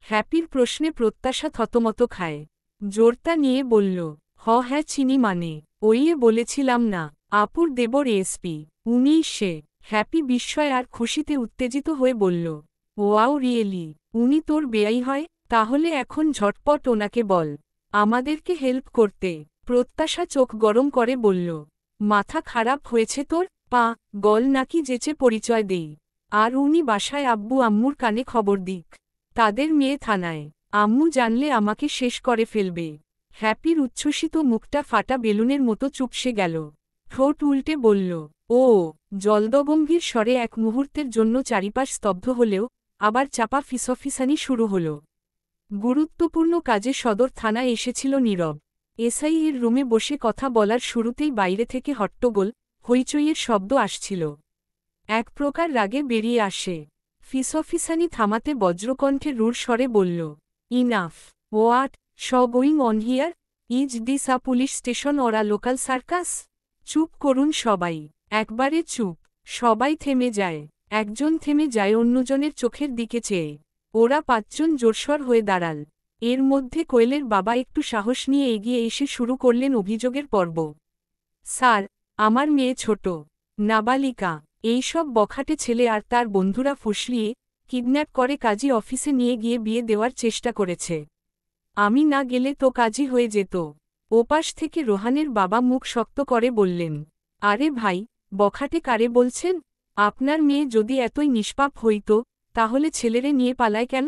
হ্যাপির প্রশ্নে প্রত্যাশা থতমত খায়। জোরতা নিয়ে বলল, হ্যাঁ চিনি মানে, ওইয়ে বলেছিলাম না, আপুর দেবর এসপি, উনিই সে। হ্যাপি বিস্ময় আর খুশিতে উত্তেজিত হয়ে বলল, ওয়াও রিয়েলি, উনি তোর বেয়াই হয়? তাহলে এখন ঝটপট ওনাকে বল আমাদেরকে হেল্প করতে। প্রত্যাশা চোখ গরম করে বলল, মাথা খারাপ হয়েছে তোর? গল নাকি যেচে পরিচয় দেই। আর উনি বাসায় আব্বু আম্মুর কানে খবর দিক, তাদের মেয়ে থানায়। আম্মু জানলে আমাকে শেষ করে ফেলবে। হ্যাপির উচ্ছ্বসিত মুখটা ফাটা বেলুনের মতো চুপসে গেল। ঠোঁট উল্টে বলল, ও। জলদগম্ভীর স্বরে এক মুহূর্তের জন্য চারিপাশ স্তব্ধ হলেও আবার চাপা ফিসফিসানি শুরু হল। গুরুত্বপূর্ণ কাজে সদর থানায় এসেছিল নীরব। এসআই এর রুমে বসে কথা বলার শুরুতেই বাইরে থেকে হট্টগোল, হইচইয়ের শব্দ আসছিল। এক প্রকার রাগে বেরিয়ে আসে। ফিসফিসানি থামাতে বজ্রকণ্ঠে রূঢ় স্বরে বলল, enough. What going on here? Is this a police station or a local circus? চুপ করুন সবাই, একবারে চুপ। সবাই থেমে যায়। একজন থেমে যায় অন্যজনের চোখের দিকে চেয়ে। ওরা পাঁচজন জোরসর হয়ে দাঁড়াল। এর মধ্যে কোয়েলের বাবা একটু সাহস নিয়ে এগিয়ে এসে শুরু করলেন অভিযোগের পর্ব। স্যার, আমার মেয়ে ছোট, নাবালিকা। এইসব বখাটে ছেলে আর তার বন্ধুরা ফুসলিয়ে কিডন্যাপ করে কাজী অফিসে নিয়ে গিয়ে বিয়ে দেওয়ার চেষ্টা করেছে। আমি না গেলে তো কাজী হয়ে যেত। ওপাশ থেকে রোহানের বাবা মুখ শক্ত করে বললেন, আরে ভাই, বখাটে কারে বলছেন? আপনার মেয়ে যদি এতই নিষ্পাপ হইত তাহলে ছেলেরে নিয়ে পালায় কেন?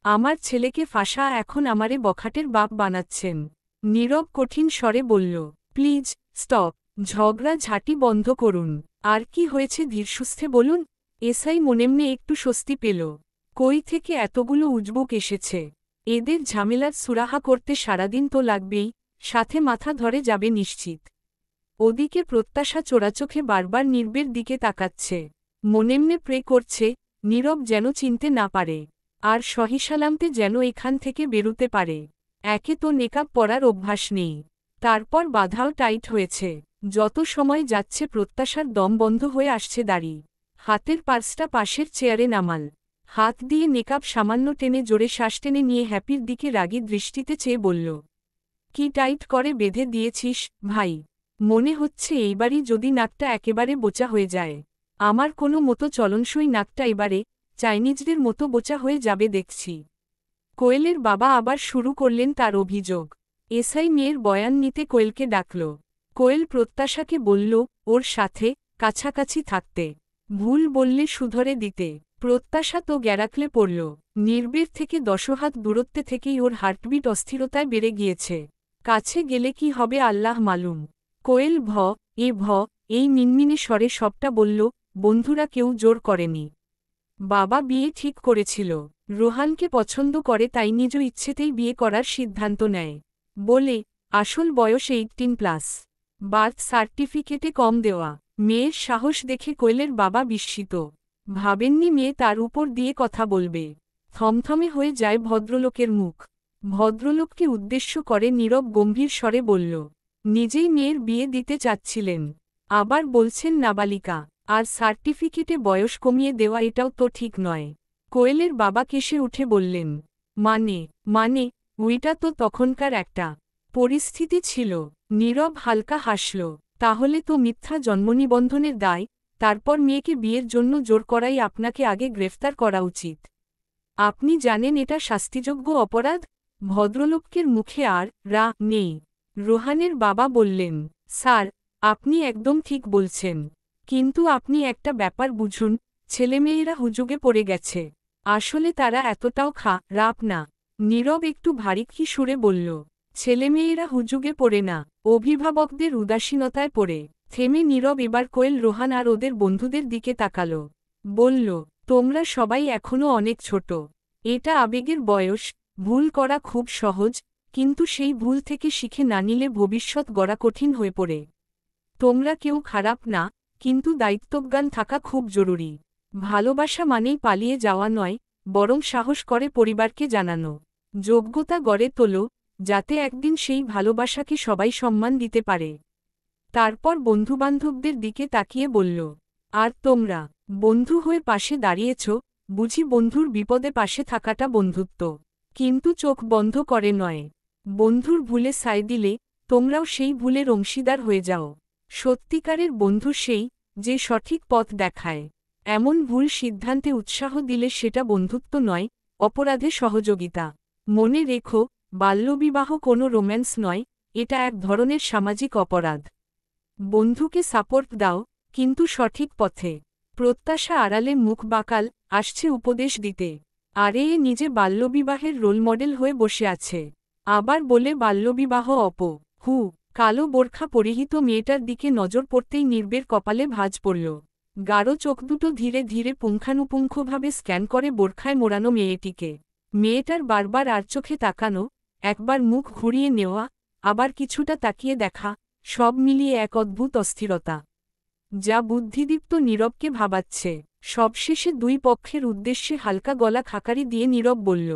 আমার ছেলেকে ফাঁসা এখন আমারে বখাটের বাপ বানাচ্ছেন। নীরব কঠিন স্বরে বলল, প্লিজ স্টপ, ঝগড়া ঝাঁটি বন্ধ করুন। আর কি হয়েছে ধীরসুস্থে বলুন। এসআই মনেমনে একটু স্বস্তি পেল। কই থেকে এতগুলো উজবুক এসেছে? এদের ঝামেলার সুরাহা করতে সারাদিন তো লাগবেই, সাথে মাথা ধরে যাবে নিশ্চিত। ওদিকে প্রত্যাশা চোরাচোখে বারবার নীরবের দিকে তাকাচ্ছে। মনেমনে প্রে করছে নীরব যেন চিনতে না পারে, আর সহিসালামতে যেন এখান থেকে বেরুতে পারে। একে তো নেকাব পরার অভ্যাস নেই, তারপর বাধাও টাইট হয়েছে। যত সময় যাচ্ছে প্রত্যাশার দম বন্ধ হয়ে আসছে দাঁড়ি। হাতের পার্সটা পাশের চেয়ারে নামাল। হাত দিয়ে নেকাব সামান্য টেনে জোরে শ্বাস টেনে নিয়ে হ্যাপির দিকে রাগী দৃষ্টিতে চেয়ে বলল, কি টাইট করে বেঁধে দিয়েছিস ভাই? মনে হচ্ছে এইবারই যদি নাকটা একেবারে বোচা হয়ে যায়। আমার কোনো মতো চলনসই নাকটা এবারে চাইনিজদের মতো বোচা হয়ে যাবে দেখছি। কোয়েলের বাবা আবার শুরু করলেন তার অভিযোগ। এসআই মেয়ের বয়ান নিতে কোয়েলকে ডাকল। কোয়েল প্রত্যাশাকে বলল ওর সাথে কাছাকাছি থাকতে, ভুল বললে শুধরে দিতে। প্রত্যাশা তো গ্যারাকলে পড়ল। নীরবের থেকে 10 হাত দূরত্বে থেকেই ওর হার্টবিট অস্থিরতায় বেড়ে গিয়েছে। কাছে গেলে কি হবে আল্লাহ মালুম। কোয়েল এই মিনমিনে স্বরে সবটা বলল, বন্ধুরা কেউ জোর করেনি। বাবা বিয়ে ঠিক করেছিল, রোহানকে পছন্দ করে, তাই নিজ ইচ্ছেতেই বিয়ে করার সিদ্ধান্ত নেয় বলে। আসল বয়স 18+। বার্থ সার্টিফিকেটে কম দেওয়া। মেয়ের সাহস দেখে কোয়েলের বাবা বিস্মিত। ভাবেননি মেয়ে তার উপর দিয়ে কথা বলবে। থমথমে হয়ে যায় ভদ্রলোকের মুখ। ভদ্রলোককে উদ্দেশ্য করে নীরব গম্ভীর স্বরে বলল, নিজেই মেয়ের বিয়ে দিতে চাচ্ছিলেন, আবার বলছেন নাবালিকা। আর সার্টিফিকেটে বয়স কমিয়ে দেওয়া এটাও তো ঠিক নয়। কোয়েলের বাবা কেসে উঠে বললেন, মানে ওইটা তো তখনকার একটা পরিস্থিতি ছিল। নীরব হালকা হাসল, তাহলে তো মিথ্যা জন্মনিবন্ধনের দায়, তারপর মেয়েকে বিয়ের জন্য জোর করাই আপনাকে আগে গ্রেফতার করা উচিত। আপনি জানেন এটা শাস্তিযোগ্য অপরাধ? ভদ্রলোকের মুখে আর রাগ নেই। রোহানের বাবা বললেন, স্যার, আপনি একদম ঠিক বলছেন, কিন্তু আপনি একটা ব্যাপার বুঝুন, ছেলেমেয়েরা হুজুগে পড়ে গেছে। আসলে তারা এতটাও খারাপ না। নীরব একটু ভারী সুরে বলল, ছেলেমেয়েরা হুজুগে পড়ে না, অভিভাবকদের উদাসীনতায় পড়ে। থেমে নীরব এবার কোয়েল, রোহান আর ওদের বন্ধুদের দিকে তাকালো। বলল, তোমরা সবাই এখনও অনেক ছোট। এটা আবেগের বয়স, ভুল করা খুব সহজ, কিন্তু সেই ভুল থেকে শিখে না নিলে ভবিষ্যৎ গড়া কঠিন হয়ে পড়ে। তোমরা কেউ খারাপ না, কিন্তু দায়িত্বজ্ঞান থাকা খুব জরুরি। ভালোবাসা মানেই পালিয়ে যাওয়া নয়, বরং সাহস করে পরিবারকে জানানো। যোগ্যতা গড়ে তোলো, যাতে একদিন সেই ভালোবাসাকে সবাই সম্মান দিতে পারে। তারপর বন্ধুবান্ধবদের দিকে তাকিয়ে বলল, আর তোমরা বন্ধু হয়ে পাশে দাঁড়িয়েছ, বুঝি বন্ধুর বিপদে পাশে থাকাটা বন্ধুত্ব। কিন্তু চোখ বন্ধ করে নয়। বন্ধুর ভুলে সায় দিলে তোমরাও সেই ভুলের অংশীদার হয়ে যাও। সত্যিকারের বন্ধু সেই, যে সঠিক পথ দেখায়। এমন ভুল সিদ্ধান্তে উৎসাহ দিলে সেটা বন্ধুত্ব নয়, অপরাধে সহযোগিতা। মনে রেখো, বাল্যবিবাহ কোনো রোম্যান্স নয়, এটা এক ধরনের সামাজিক অপরাধ। বন্ধুকে সাপোর্ট দাও, কিন্তু সঠিক পথে। প্রত্যাশা আড়ালে মুখ বাঁকাল, আসছে উপদেশ দিতে। আরে এ নিজে বাল্যবিবাহের রোল মডেল হয়ে বসে আছে। আবার বলে বাল্যবিবাহ হু কালো বোরখা পরিহিত মেয়েটার দিকে নজর পড়তেই নির্বের কপালে ভাঁজ পড়ল। গাঢ় চোখ দুটো ধীরে ধীরে পুঙ্খানুপুঙ্খভাবে স্ক্যান করে বোরখায় মোড়ানো মেয়েটিকে। মেয়েটার বারবার আর চোখে তাকানো, একবার মুখ ঘুরিয়ে নেওয়া, আবার কিছুটা তাকিয়ে দেখা, সব মিলিয়ে এক অদ্ভুত অস্থিরতা, যা বুদ্ধিদীপ্ত নীরবকে ভাবাচ্ছে। সবশেষে দুই পক্ষের উদ্দেশ্যে হালকা গলা খাকারি দিয়ে নীরব বলল,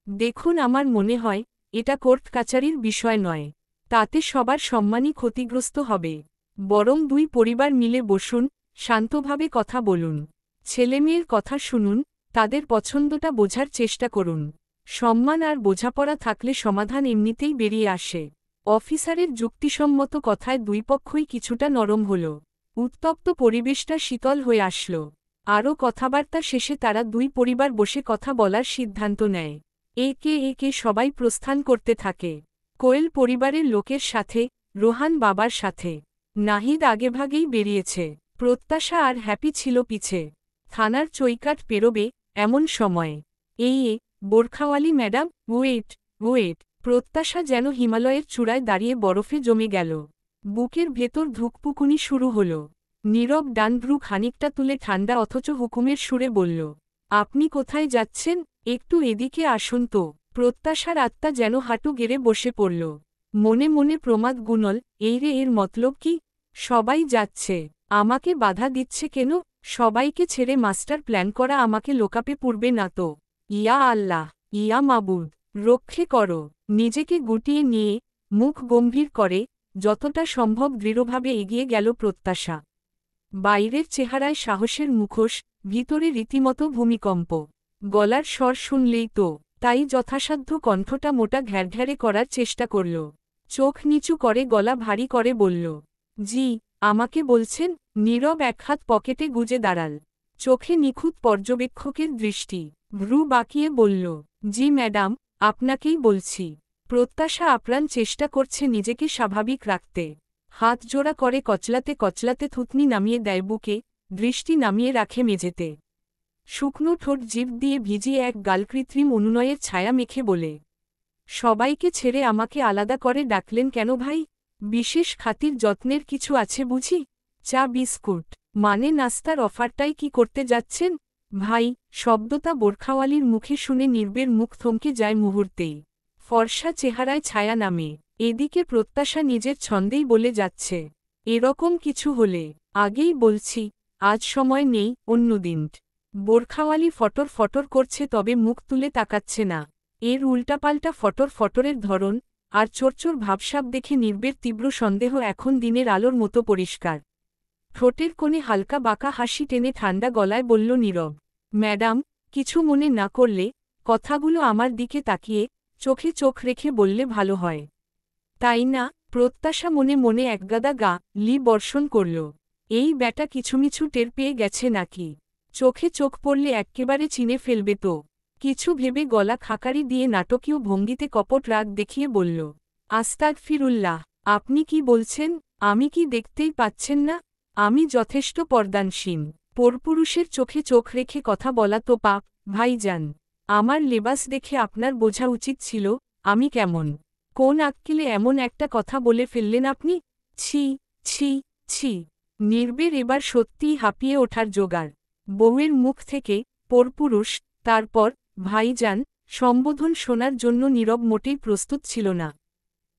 দেখুন, আমার মনে হয় এটা কোর্ট কাচারির বিষয় নয়। তাতে সবার সম্মানই ক্ষতিগ্রস্ত হবে। বরং দুই পরিবার মিলে বসুন, শান্তভাবে কথা বলুন, ছেলেমেয়ের কথা শুনুন, তাদের পছন্দটা বোঝার চেষ্টা করুন। সম্মান আর বোঝাপড়া থাকলে সমাধান এমনিতেই বেরিয়ে আসে। অফিসারের যুক্তিসম্মত কথায় দুই পক্ষই কিছুটা নরম হল। উত্তপ্ত পরিবেশটা শীতল হয়ে আসল। আরও কথাবার্তা শেষে তারা দুই পরিবার বসে কথা বলার সিদ্ধান্ত নেয়। একে একে সবাই প্রস্থান করতে থাকে। কোয়েল পরিবারের লোকের সাথে, রোহান বাবার সাথে। নাহিদ আগেভাগেই বেরিয়েছে। প্রত্যাশা আর হ্যাপি ছিল পিছে। থানার চৌকাঠ পেরোবে এমন সময়ে বোরখাওয়ালি ম্যাডাম, ওয়েট। প্রত্যাশা যেন হিমালয়ের চূড়ায় দাঁড়িয়ে বরফে জমে গেল। বুকের ভেতর ধুকপুকুনি শুরু হল। নীরব ডান ভ্রু খানিকটা তুলে ঠান্ডা অথচ হুকুমের সুরে বলল, আপনি কোথায় যাচ্ছেন? একটু এদিকে আসুন তো। প্রত্যাশার আত্মা যেন হাঁটু গেড়ে বসে পড়ল। মনে মনে প্রমাদ গুনল, এর মতলব কি? সবাই যাচ্ছে, আমাকে বাধা দিচ্ছে কেন? সবাইকে ছেড়ে মাস্টার প্ল্যান করা আমাকে লোকাপে পূর্বে না তো। ইয়া আল্লাহ, ইয়া মাবুদ, রক্ষে করো। নিজেকে গুটিয়ে নিয়ে, মুখ গম্ভীর করে, যতটা সম্ভব দৃঢ়ভাবে এগিয়ে গেল প্রত্যাশা। বাইরের চেহারায় সাহসের মুখোশ, ভিতরে রীতিমতো ভূমিকম্প। গলার স্বর শুনলেই তো, তাই যথাসাধ্য কণ্ঠটা মোটা ঘ্যারঘ্যারে করার চেষ্টা করল। চোখ নিচু করে গলা ভারী করে বলল, জি, আমাকে বলছেন? নীরব এক হাত পকেটে গুজে দাঁড়াল। চোখে নিখুঁত পর্যবেক্ষকের দৃষ্টি। ভ্রু বাঁকিয়ে বলল, জি ম্যাডাম, আপনাকেই বলছি। প্রত্যাশা আপ্রাণ চেষ্টা করছে নিজেকে স্বাভাবিক রাখতে। হাত জোড়া করে কচলাতে কচলাতে থুতনি নামিয়ে দেয় বুকে, দৃষ্টি নামিয়ে রাখে মেঝেতে। শুকনো ঠোঁট জিভ দিয়ে ভিজিয়ে এক গাল কৃত্রিম অনুনয়ের ছায়া মেখে বলে, সবাইকে ছেড়ে আমাকে আলাদা করে ডাকলেন কেন ভাই? বিশেষ খাতির যত্নের কিছু আছে বুঝি? চা বিস্কুট মানে নাস্তার অফারটাই কি করতে যাচ্ছেন? ভাই, শব্দটা বোরখাওয়ালির মুখে শুনে নির্বের মুখ থমকে যায় মুহূর্তেই। ফর্সা চেহারায় ছায়া নামে। এদিকে প্রত্যাশা নিজের ছন্দেই বলে যাচ্ছে, এরকম কিছু হলে আগেই বলছি, আজ সময় নেই, অন্যদিন। বোরখাওয়ালি ফটর ফটর করছে তবে মুখ তুলে তাকাচ্ছে না। এর উল্টাপাল্টা ফটর ফটরের ধরন আর চোরচোর ভাবসাব দেখে নির্বের তীব্র সন্দেহ এখন দিনের আলোর মতো পরিষ্কার। ঠোঁটের কোণে হালকা বাঁকা হাসি টেনে ঠান্ডা গলায় বলল নীরব, ম্যাডাম, কিছু মনে না করলে কথাগুলো আমার দিকে তাকিয়ে চোখে চোখ রেখে বললে ভালো হয়। তাই না? প্রত্যাশা মনে মনে একগাদা লি বর্ষণ করল। এই ব্যাটা কিছুমিছু টের পেয়ে গেছে নাকি? চোখে চোখ পড়লে এক্কেবারে চিনে ফেলবে তো। কিছু ভেবে গলা খাকারি দিয়ে নাটকীয় ভঙ্গিতে কপট রাগ দেখিয়ে বলল, আস্তাগফিরুল্লাহ, আপনি কি বলছেন? আমি কি দেখতেই পাচ্ছেন না? আমি যথেষ্ট পর্দানসীন। পরপুরুষের চোখে চোখ রেখে কথা বলা তো পাপ, ভাইজান। আমার লেবাস দেখে আপনার বোঝা উচিত ছিল আমি কেমন। কোন আক্কেলে এমন একটা কথা বলে ফেললেন আপনি? ছি ছি ছি। নির্বের এবার সত্যিই হাঁপিয়ে ওঠার জোগাড়। বউয়ের মুখ থেকে পরপুরুষ, তারপর ভাইজান সম্বোধন শোনার জন্য নীরব মোটেই প্রস্তুত ছিল না।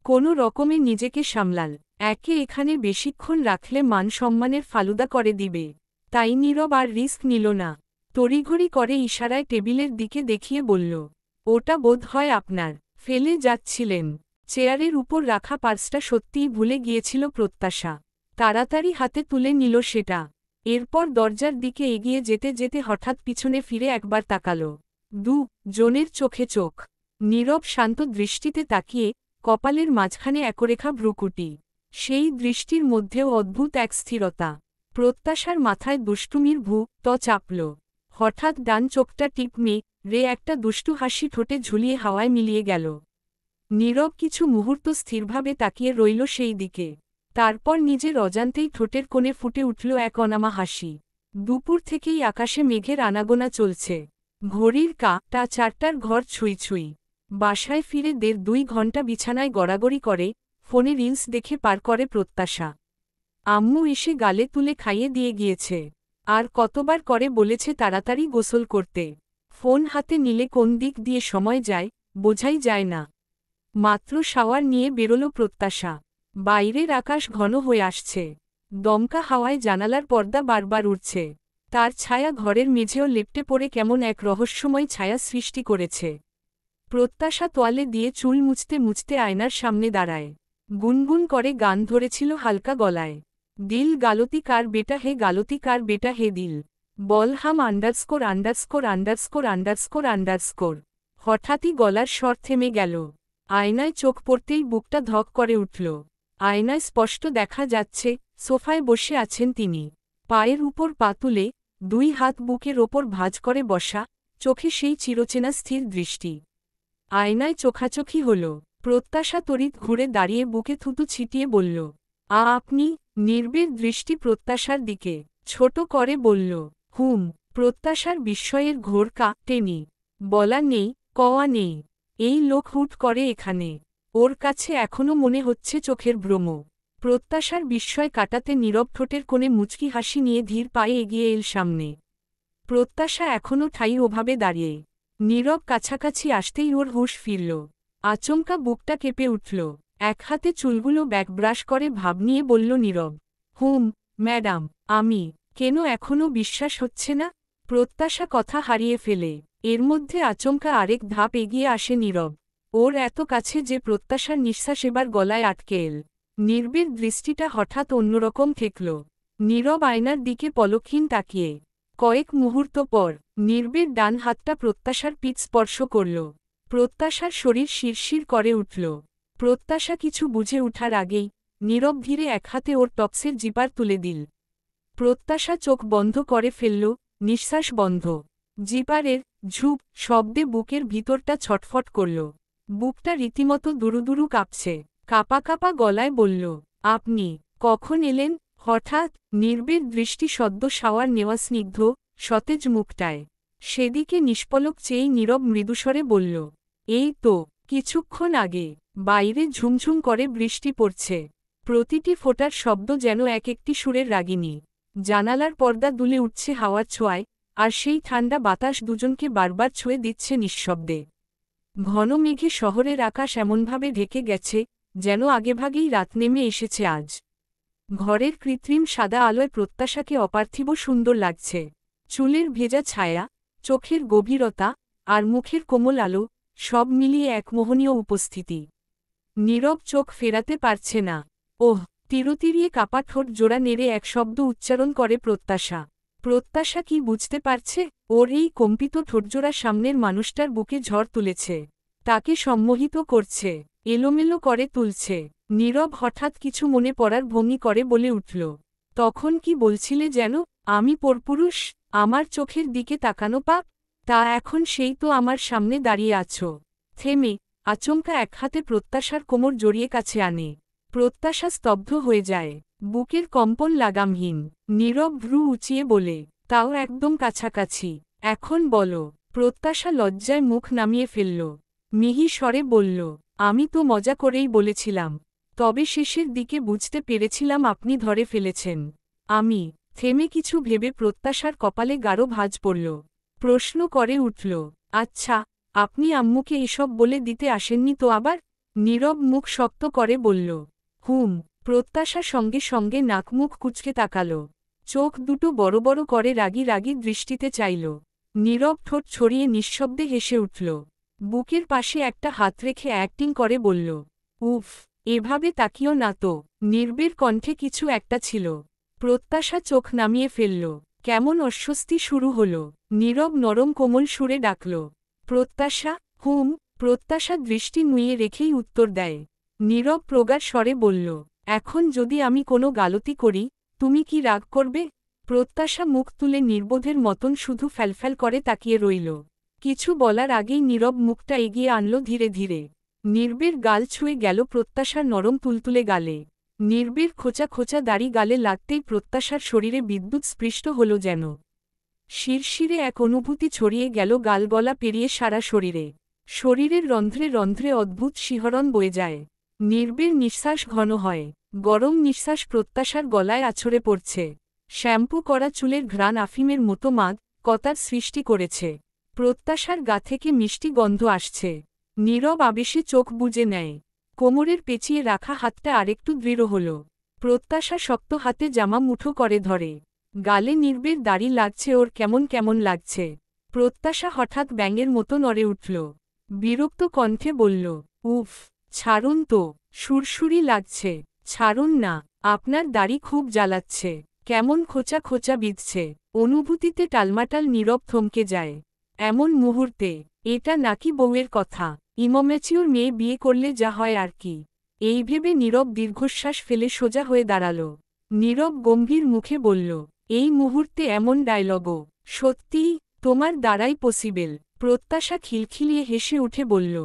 কোনো রকমে নিজেকে সামলাল। একে এখানে বেশিক্ষণ রাখলে মান সম্মানের ফালুদা করে দিবে। তাই নীরব আর রিস্ক নিল না। তড়িঘড়ি করে ইশারায় টেবিলের দিকে দেখিয়ে বলল, ওটা বোধ হয় আপনার। ফেলে যাচ্ছিলেন। চেয়ারের উপর রাখা পার্সটা সত্যিই ভুলে গিয়েছিল প্রত্যাশা। তাড়াতাড়ি হাতে তুলে নিল সেটা। এরপর দরজার দিকে এগিয়ে যেতে যেতে হঠাৎ পিছনে ফিরে একবার তাকাল। জনের চোখে চোখ। নীরব শান্ত দৃষ্টিতে তাকিয়ে কপালের মাঝখানে একরেখা ভ্রুকুটি। সেই দৃষ্টির মধ্যেও অদ্ভুত এক স্থিরতা। প্রত্যাশার মাথায় দুষ্টুমির চাপল। হঠাৎ ডান চোখটা টিপমে রে একটা দুষ্টু হাসি ঠোঁটে ঝুলিয়ে হাওয়ায় মিলিয়ে গেল। নীরব কিছু মুহূর্ত স্থিরভাবে তাকিয়ে রইল সেই দিকে। তারপর নিজের অজান্তেই ঠোঁটের কোণে ফুটে উঠল এক অনামা হাসি। দুপুর থেকেই আকাশে মেঘের আনাগোনা চলছে। ঘড়ির কাঁটা 4টার ঘর ছুঁই ছুঁই। বাসায় ফিরে 1.5-2 ঘণ্টা বিছানায় গড়াগড়ি করে ফোনে রিলস দেখে পার করে প্রত্যাশা। আম্মু এসে গালে তুলে খাইয়ে দিয়ে গিয়েছে। আর কতবার করে বলেছে তাড়াতাড়ি গোসল করতে। ফোন হাতে নিলে কোন দিক দিয়ে সময় যায় বোঝাই যায় না। মাত্র শাওয়ার নিয়ে বেরোল প্রত্যাশা। বাইরের আকাশ ঘন হয়ে আসছে। দমকা হাওয়ায় জানালার পর্দা বারবার উঠছে। তার ছায়া ঘরের মেঝেও লেপ্টে পড়ে কেমন এক রহস্যময় ছায়া সৃষ্টি করেছে। প্রত্যাশা তোয়ালে দিয়ে চুল মুছতে মুছতে আয়নার সামনে দাঁড়ায়। গুনগুন করে গান ধরেছিল হালকা গলায়। দিল গালতি কার বেটা হে গালতি কার বেটা হে দিল বল হাম underscore underscore underscore underscore underscore. হঠাৎই গলার স্বর থেমে গেল। আয়নায় চোখ পড়তেই বুকটা ধক করে উঠল। আয়নায় স্পষ্ট দেখা যাচ্ছে সোফায় বসে আছেন তিনি। পায়ের উপর পা তুলে 2 হাত বুকের ওপর ভাঁজ করে বসা, চোখে সেই চিরচেনা স্থির দৃষ্টি। আয়নায় চোখাচোখি হল। প্রত্যাশা তড়িৎ ঘুরে দাঁড়িয়ে বুকে থুতু ছিটিয়ে বলল, আপনি? নির্বের দৃষ্টি প্রত্যাশার দিকে ছোট করে বলল, হুম। প্রত্যাশার বিস্ময়ের ঘোর কাটেনি। বলা নেই, কওয়া নেই। এই লোক হুট করে এখানে। ওর কাছে এখনও মনে হচ্ছে চোখের ভ্রম। প্রত্যাশার বিস্ময় কাটাতে নীরব ঠোঁটের কোণে মুচকি হাসি নিয়ে ধীর পায়ে এগিয়ে এল সামনে। প্রত্যাশা এখনও ঠাই ওভাবে দাঁড়িয়ে। নীরব কাছাকাছি আসতেই ওর হুঁশ ফিরল। আচমকা বুকটা কেঁপে উঠল। এক হাতে চুলগুলো ব্যাকব্রাশ করে ভাব নিয়ে বলল নীরব, হুম ম্যাডাম, আমি। কেন এখনও বিশ্বাস হচ্ছে না? প্রত্যাশা কথা হারিয়ে ফেলে। এর মধ্যে আচমকা আরেক ধাপ এগিয়ে আসে নীরব। ওর এত কাছে যে প্রত্যাশার নিঃশ্বাস এবার গলায় আটকে এল। নির্বের দৃষ্টিটা হঠাৎ অন্যরকম ঠেকল। নীরব আয়নার দিকে পলকহীন তাকিয়ে। কয়েক মুহূর্ত পর নির্বের ডান হাতটা প্রত্যাশার পিঠ স্পর্শ করল। প্রত্যাশার শরীর শিরশির করে উঠল। প্রত্যাশা কিছু বুঝে উঠার আগেই নীরব ধীরে এক হাতে ওর টপসের জিপার তুলে দিল। প্রত্যাশা চোখ বন্ধ করে ফেলল, নিঃশ্বাস বন্ধ। জিপারের ঝুপ শব্দে বুকের ভিতরটা ছটফট করল। বুকটা রীতিমতো দুরুদুরু কাঁপছে। কাঁপা কাঁপা গলায় বলল, আপনি কখন এলেন? হঠাৎ নির্বের দৃষ্টি সদ্য শাওয়ার নেওয়া স্নিগ্ধ সতেজ মুখটায়। সেদিকে নিষ্পলক চেয়েই নীরব মৃদুস্বরে বলল, এই তো কিছুক্ষণ আগে। বাইরে ঝুমঝুম করে বৃষ্টি পড়ছে। প্রতিটি ফোঁটার শব্দ যেন এক একটি সুরের রাগিনী। জানালার পর্দা দুলে উঠছে হাওয়ার ছোঁয়ায়, আর সেই ঠান্ডা বাতাস দুজনকে বারবার ছুঁয়ে দিচ্ছে নিঃশব্দে। ঘন মেঘে শহরের আকাশ এমনভাবে ঢেকে গেছে যেন আগেভাগেই রাত নেমে এসেছে আজ। ঘরের কৃত্রিম সাদা আলোয় প্রত্যাশাকে অপার্থিব সুন্দর লাগছে। চুলের ভেজা ছায়া, চোখের গভীরতা আর মুখের কোমল আলো, সব মিলিয়ে এক মোহনীয় উপস্থিতি। নীরব চোখ ফেরাতে পারছে না। ওহ! তীরতিরিয়ে কাপা ঠোঁট জোড়া নেড়ে এক শব্দ উচ্চারণ করে প্রত্যাশা। প্রত্যাশা কি বুঝতে পারছে? ওর এই কম্পিত ঠোঁটজোড়া সামনের মানুষটার বুকে ঝড় তুলেছে। তাকে সম্মোহিত করছে, এলোমেলো করে তুলছে। নীরব হঠাৎ কিছু মনে পড়ার ভঙ্গি করে বলে উঠল, তখন কি বলছিলে যেন? আমি পরপুরুষ? আমার চোখের দিকে তাকানো পাপ? তা এখন সেই তো আমার সামনে দাঁড়িয়ে আছো। থেমে আচমকা এক হাতে প্রত্যাশার কোমর জড়িয়ে কাছে আনে। প্রত্যাশা স্তব্ধ হয়ে যায়। বুকের কম্পন লাগামহীন। নীরব ভ্রু উঁচিয়ে বলে, তাও একদম কাছাকাছি। এখন বলো। প্রত্যাশা লজ্জায় মুখ নামিয়ে ফেলল। মিহি স্বরে বলল, আমি তো মজা করেই বলেছিলাম। তবে শেষের দিকে বুঝতে পেরেছিলাম আপনি ধরে ফেলেছেন। আমি। থেমে কিছু ভেবে প্রত্যাশার কপালে গাঢ় ভাঁজ পড়ল। প্রশ্ন করে উঠল, আচ্ছা, আপনি আম্মুকে এসব বলে দিতে আসেননি তো আবার? নীরব মুখ শক্ত করে বলল, হুম। প্রত্যাশা সঙ্গে সঙ্গে নাকমুখ কুঁচকে তাকাল। চোখ দুটো বড় বড় করে রাগী রাগী দৃষ্টিতে চাইল। নীরব ঠোঁট ছড়িয়ে নিঃশব্দে হেসে উঠল। বুকের পাশে একটা হাত রেখে অ্যাক্টিং করে বলল, উফ, এভাবে তাকিও না তো। নির্বের কণ্ঠে কিছু একটা ছিল। প্রত্যাশা চোখ নামিয়ে ফেলল। কেমন অস্বস্তি শুরু হল। নীরব নরম কোমল সুরে ডাকল, প্রত্যাশা। হুম। প্রত্যাশা দৃষ্টি নুইয়ে রেখেই উত্তর দেয়। নীরব প্রগাঢ় স্বরে বলল, এখন যদি আমি কোনো গালতি করি, তুমি কি রাগ করবে? প্রত্যাশা মুখ তুলে নির্বোধের মতন শুধু ফ্যালফ্যাল করে তাকিয়ে রইল। কিছু বলার আগেই নীরব মুখটা এগিয়ে আনল ধীরে ধীরে। নির্বের গাল ছুঁয়ে গেল প্রত্যাশার নরম তুলতুলে গালে। নির্বের খোঁচা খোঁচা দাড়ি গালে লাগতেই প্রত্যাশার শরীরে বিদ্যুৎ স্পৃষ্ট হল যেন। শিরশিরে এক অনুভূতি ছড়িয়ে গেল গালগলা পেরিয়ে সারা শরীরে। শরীরের রন্ধ্রে রন্ধ্রে অদ্ভুত শিহরণ বয়ে যায়। নির্বের নিঃশ্বাস ঘন হয়। গরম নিঃশ্বাস প্রত্যাশার গলায় আছড়ে পড়ছে। শ্যাম্পু করা চুলের ঘ্রাণ আফিমের মতো মাদ কতার সৃষ্টি করেছে। প্রত্যাশার গা থেকে মিষ্টি গন্ধ আসছে। নীরব আবেশে চোখ বুজে নেয়। কোমরের পেঁচিয়ে রাখা হাতটা আরেকটু দৃঢ় হল। প্রত্যাশা শক্ত হাতে জামা মুঠো করে ধরে। গালে নির্বের দাড়ি লাগছে ওর কেমন কেমন লাগছে। প্রত্যাশা হঠাৎ ব্যাঙের মতো নড়ে উঠল। বিরক্ত কণ্ঠে বলল, উফ, ছাড়ুন তো, সুরসুরি লাগছে, ছাড়ুন না, আপনার দাড়ি খুব জ্বালাচ্ছে, কেমন খোঁচা খোঁচা বিঁধছে। অনুভূতিতে টালমাটাল নীরব থমকে যায়। এমন মুহূর্তে, এটা নাকি বউয়ের কথা, ইমম্যাচিউর মেয়ে বিয়ে করলে যা হয় আর কি। এই ভেবে নীরব দীর্ঘশ্বাস ফেলে সোজা হয়ে দাঁড়াল। নীরব গম্ভীর মুখে বলল, এই মুহূর্তে এমন ডায়লগও সত্যিই তোমার দ্বারাই পসিবেল। প্রত্যাশা খিলখিলিয়ে হেসে উঠে বলল,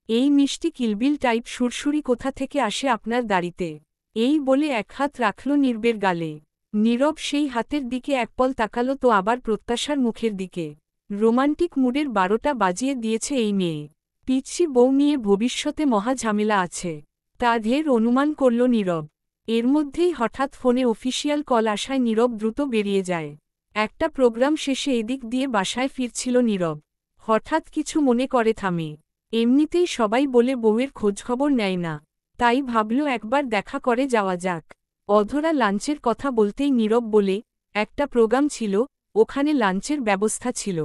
এই মিষ্টি কিলবিল টাইপ সুরসুরি কোথা থেকে আসে আপনার দাড়িতে? এই বলে এক হাত রাখল নির্বের গালে। নীরব সেই হাতের দিকে একপল তাকালো তো আবার প্রত্যাশার মুখের দিকে। রোমান্টিক মুডের 12টা বাজিয়ে দিয়েছে এই মেয়ে। পিচ্ছি বউ নিয়ে ভবিষ্যতে মহা ঝামেলা আছে, তা ঢের অনুমান করল নীরব। এর মধ্যেই হঠাৎ ফোনে অফিসিয়াল কল আসায় নীরব দ্রুত বেরিয়ে যায়। একটা প্রোগ্রাম শেষে এদিক দিয়ে বাসায় ফিরছিল নীরব। হঠাৎ কিছু মনে করে থামে। এমনিতেই সবাই বলে বউয়ের খোঁজখবর নেয় না, তাই ভাবল একবার দেখা করে যাওয়া যাক। অধরা লাঞ্চের কথা বলতেই নীরব বলে, একটা প্রোগ্রাম ছিল, ওখানে লাঞ্চের ব্যবস্থা ছিল,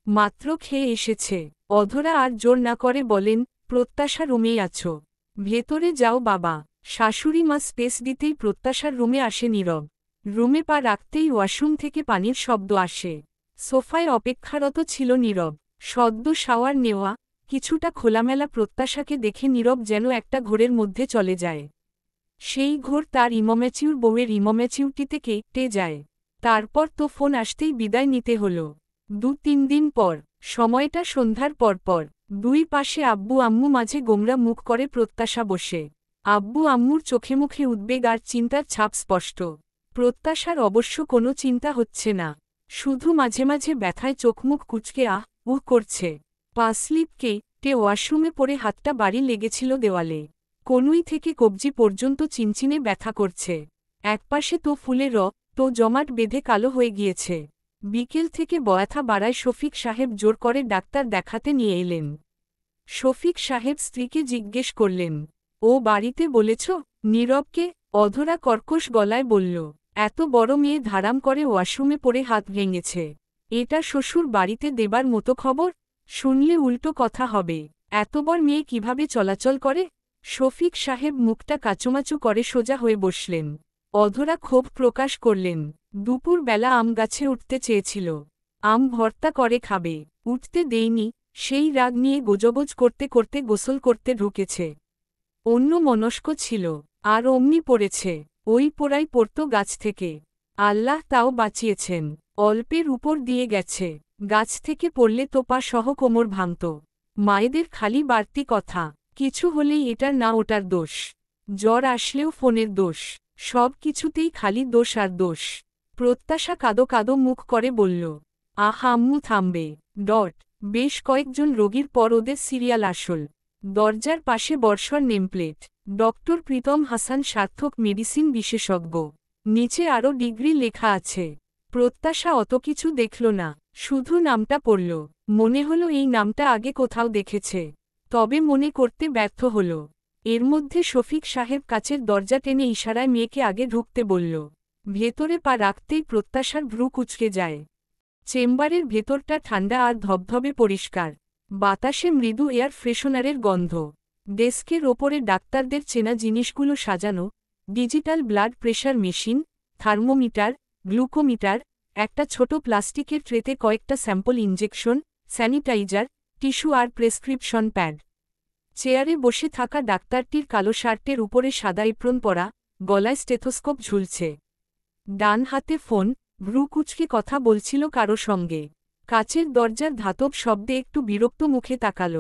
মাত্র খেয়ে এসেছে। অধরা আর জোর না করে বলেন, প্রত্যাশা রুমেই আছো, ভেতরে যাও বাবা। শাশুড়ি মা স্পেস দিতেই প্রত্যাশার রুমে আসে নীরব। রুমে পা রাখতেই ওয়াশরুম থেকে পানির শব্দ আসে। সোফায় অপেক্ষারত ছিল নীরব। সদ্য শাওয়ার নেওয়া, কিছুটা খোলামেলা প্রত্যাশাকে দেখে নীরব যেন একটা ঘোরের মধ্যে চলে যায়। সেই ঘোর তার ইমম্যাচিউর বউয়ের ইমম্যাচিউরটিতে কেটে যায়। তারপর তো ফোন আসতেই বিদায় নিতে হল। 2-3 দিন পর, সময়টা সন্ধ্যার পরপর, দুই পাশে আব্বু আম্মু মাঝে গোমরা মুখ করে প্রত্যাশা বসে। আব্বু আম্মুর চোখে মুখে উদ্বেগ আর চিন্তার ছাপ স্পষ্ট। প্রত্যাশার অবশ্য কোনো চিন্তা হচ্ছে না, শুধু মাঝে মাঝে ব্যথায় চোখমুখ কুচকে উহ করছে। পাসলিপকে টে ওয়াশরুমে পড়ে হাতটা বাড়ি লেগেছিল দেওয়ালে। কনুই থেকে কবজি পর্যন্ত চিনচিনে ব্যথা করছে। একপাশে তো ফুলে তো জমাট বেঁধে কালো হয়ে গিয়েছে। বিকেল থেকে ব্যথা বাড়ায় শফিক সাহেব জোর করে ডাক্তার দেখাতে নিয়ে এলেন। শফিক সাহেব স্ত্রীকে জিজ্ঞেস করলেন, ও বাড়িতে বলেছ? নীরবকে? অধরা কর্কশ গলায় বলল, এত বড় মেয়ে ধারাম করে ওয়াশরুমে পড়ে হাত ভেঙেছে, এটা শ্বশুর বাড়িতে দেবার মতো খবর? শুনলে উল্টো কথা হবে। এত বড় মেয়ে কিভাবে চলাচল করে? শফিক সাহেব মুখটা কাচুমাচু করে সোজা হয়ে বসলেন। অধরা ক্ষোভ প্রকাশ করলেন, দুপুর বেলা আম গাছে উঠতে চেয়েছিল, আম ভর্তা করে খাবে, উঠতে দেইনি, সেই রাগ নিয়ে গোজগোজ করতে করতে গোসল করতে ঢুকেছে। অন্য মনস্ক ছিল, আর অমনি পড়েছে। ওই পোড়াই পড়ত গাছ থেকে। আল্লাহ তাও বাঁচিয়েছেন, অল্পের উপর দিয়ে গেছে। গাছ থেকে পড়লে তো পা সহ কোমর ভাঙত। মায়েদের খালি বাড়তি কথা, কিছু হলেই এটার না ওটার দোষ, জ্বর আসলেও ফোনের দোষ, সব কিছুতেই খালি দোষ আর দোষ। প্রত্যাশা কাদো কাদো মুখ করে বলল, আম্মু থামবে। বেশ কয়েকজন রোগীর পর ওদের সিরিয়াল আসল। দরজার পাশে বর্ষর নেমপ্লেট, ডক্টর প্রীতম হাসান সার্থক মেডিসিন বিশেষজ্ঞ। নিচে আরও ডিগ্রি লেখা আছে। প্রত্যাশা অত কিছু দেখল না, শুধু নামটা পড়ল। মনে হলো এই নামটা আগে কোথাও দেখেছে, তবে মনে করতে ব্যর্থ হল। এর মধ্যে শফিক সাহেব কাচের দরজা টেনে ইশারায় মেয়েকে আগে ঢুকতে বলল। ভেতরে পা রাখতেই প্রত্যাশার ভ্রু কুঁচকে যায়। চেম্বারের ভেতরটা ঠান্ডা আর ধবধবে পরিষ্কার। বাতাসে মৃদু এয়ার ফ্রেশনারের গন্ধ। ডেস্কের ওপরে ডাক্তারদের চেনা জিনিসগুলো সাজানো, digital blood pressure machine, thermometer, glucometer, একটা ছোট প্লাস্টিকের ট্রেতে কয়েকটা স্যাম্পল ইনজেকশন, স্যানিটাইজার, টিস্যু আর প্রেসক্রিপশন প্যাড। চেয়ারে বসে থাকা ডাক্তারটির কালো শার্টের উপরে সাদা এপ্রন পরা, গলায় স্টেথোস্কোপ ঝুলছে। ডান হাতে ফোন, ভ্রু কুঁচকে কথা বলছিল কারো সঙ্গে। কাচের দরজার ধাতব শব্দে একটু বিরক্ত মুখে তাকাল।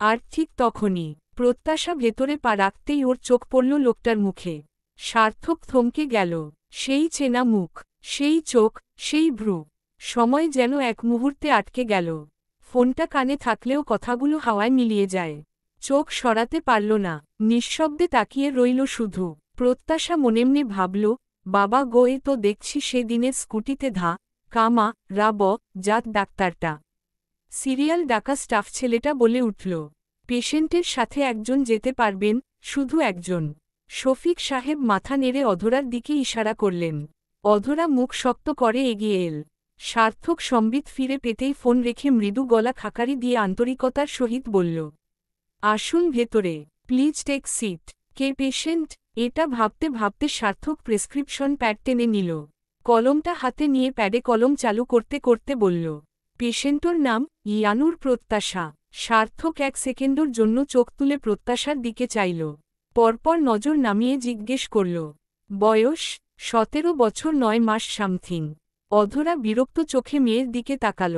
আর ঠিক তখনই প্রত্যাশা ভেতরে পা রাখতেই ওর চোখ পড়ল লোকটার মুখে। সার্থক থমকে গেল। সেই চেনা মুখ, সেই চোখ, সেই ভ্রু। সময় যেন এক মুহূর্তে আটকে গেল। ফোনটা কানে থাকলেও কথাগুলো হাওয়ায় মিলিয়ে যায়। চোখ সরাতে পারল না, নিঃশব্দে তাকিয়ে রইল শুধু। প্রত্যাশা মনেমনে ভাবল, বাবা গো, এ তো দেখছি সেদিনের স্কুটিতে কামা রাব জাত ডাক্তারটা। সিরিয়াল ডাকা স্টাফ ছেলেটা বলে উঠল। পেশেন্টের সাথে একজন যেতে পারবেন, শুধু একজন। শফিক সাহেব মাথা নেড়ে অধরার দিকে ইশারা করলেন। অধরা মুখ শক্ত করে এগিয়ে এল। সার্থক সম্বিত ফিরে পেতেই ফোন রেখে মৃদু গলা খাকারি দিয়ে আন্তরিকতার সহিত বলল, আসুন ভেতরে, প্লিজ টেক সিট। কে পেশেন্ট? এটা ভাবতে ভাবতে সার্থক প্রেসক্রিপশন প্যাড টেনে নিল। কলমটা হাতে নিয়ে প্যাডে কলম চালু করতে করতে বলল, পেশেন্টর নাম ইয়ানুর প্রত্যাশা। সার্থক এক সেকেন্ডের জন্য চোখ তুলে প্রত্যাশার দিকে চাইল। পরপর নজর নামিয়ে জিজ্ঞেস করল, বয়স? 17 বছর 9 মাস সামথিং। অধরা বিরক্ত চোখে মেয়ের দিকে তাকাল।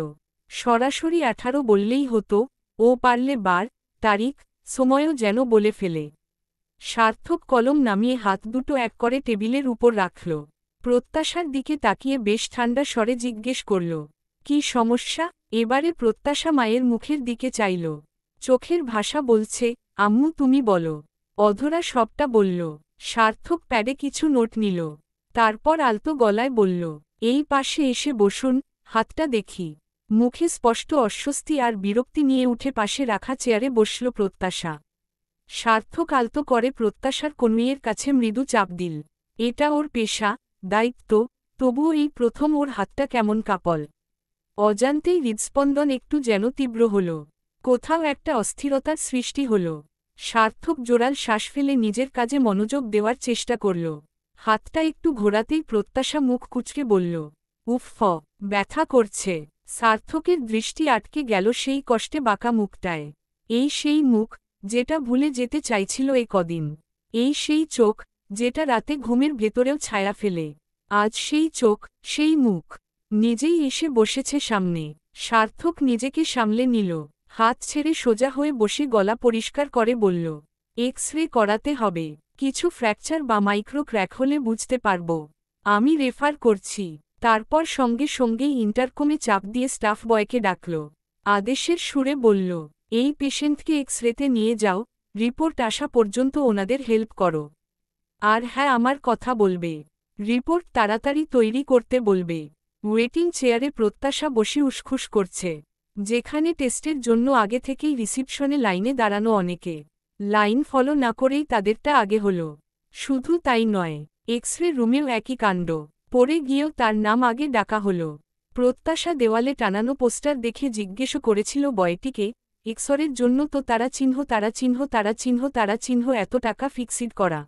সরাসরি 18 বললেই হতো, ও পারলে বার, তারিখ, সময়ও যেন বলে ফেলে। সার্থক কলম নামিয়ে হাত দুটো এক করে টেবিলের উপর রাখল। প্রত্যাশার দিকে তাকিয়ে বেশ ঠান্ডা স্বরে জিজ্ঞেস করল, কি সমস্যা? এবারে প্রত্যাশা মায়ের মুখের দিকে চাইল। চোখের ভাষা বলছে, আম্মু তুমি বলো। অধরা সবটা বলল। সার্থক প্যাডে কিছু নোট নিল। তারপর আলতো গলায় বলল, এই পাশে এসে বসুন, হাতটা দেখি। মুখে স্পষ্ট অস্বস্তি আর বিরক্তি নিয়ে উঠে পাশে রাখা চেয়ারে বসল প্রত্যাশা। সার্থক আলতো করে প্রত্যাশার কনুইয়ের কাছে মৃদু চাপ দিল। এটা ওর পেশা, দায়িত্ব, তবুও এই প্রথম ওর হাতটা কেমন কাঁপল। অজান্তেই হৃদস্পন্দন একটু যেন তীব্র হল। কোথাও একটা অস্থিরতার সৃষ্টি হল। সার্থক জোরাল শ্বাস ফেলে নিজের কাজে মনোযোগ দেওয়ার চেষ্টা করল। হাতটা একটু ঘোরাতেই প্রত্যাশা মুখ কুঁচকে বলল, উফ, ব্যথা করছে। সার্থকের দৃষ্টি আটকে গেল সেই কষ্টে বাঁকা মুখটায়। এই সেই মুখ, যেটা ভুলে যেতে চাইছিল এই কদিন। এই সেই চোখ, যেটা রাতে ঘুমের ভেতরেও ছায়া ফেলে। আজ সেই চোখ, সেই মুখ, নিজেই এসে বসেছে সামনে। সার্থক নিজেকে সামলে নিল। হাত ছেড়ে সোজা হয়ে বসে গলা পরিষ্কার করে বলল, এক্স-রে করাতে হবে। কিছু ফ্র্যাকচার বা মাইক্রো ক্র্যাক হলে বুঝতে পারব। আমি রেফার করছি। তারপর সঙ্গে সঙ্গেই ইন্টারকমে চাপ দিয়ে স্টাফ বয়কে ডাকল। আদেশের সুরে বলল, এই পেশেন্টকে এক্স-রেতে নিয়ে যাও, রিপোর্ট আসা পর্যন্ত ওনাদের হেল্প করো। আর হ্যাঁ, আমার কথা বলবে। রিপোর্ট তাড়াতাড়ি তৈরি করতে বলবে। ওয়েটিং চেয়ারে প্রত্যাশা বসে উসখুস করছে। যেখানে টেস্টের জন্য আগে থেকেই রিসিপশনে লাইনে দাঁড়ানো অনেকে। লাইন ফলো না করেই তাদেরটা আগে হল। শুধু তাই নয়, এক্স-রে রুমেও একই কাণ্ড। পরে গিয়েও তার নাম আগে ডাকা হল। প্রত্যাশা দেওয়ালে টানানো পোস্টার দেখে জিজ্ঞেস করেছিল বয়টিকে, এক্সরের জন্য তো তারা চিহ্ন এত টাকা ফিক্সড করা।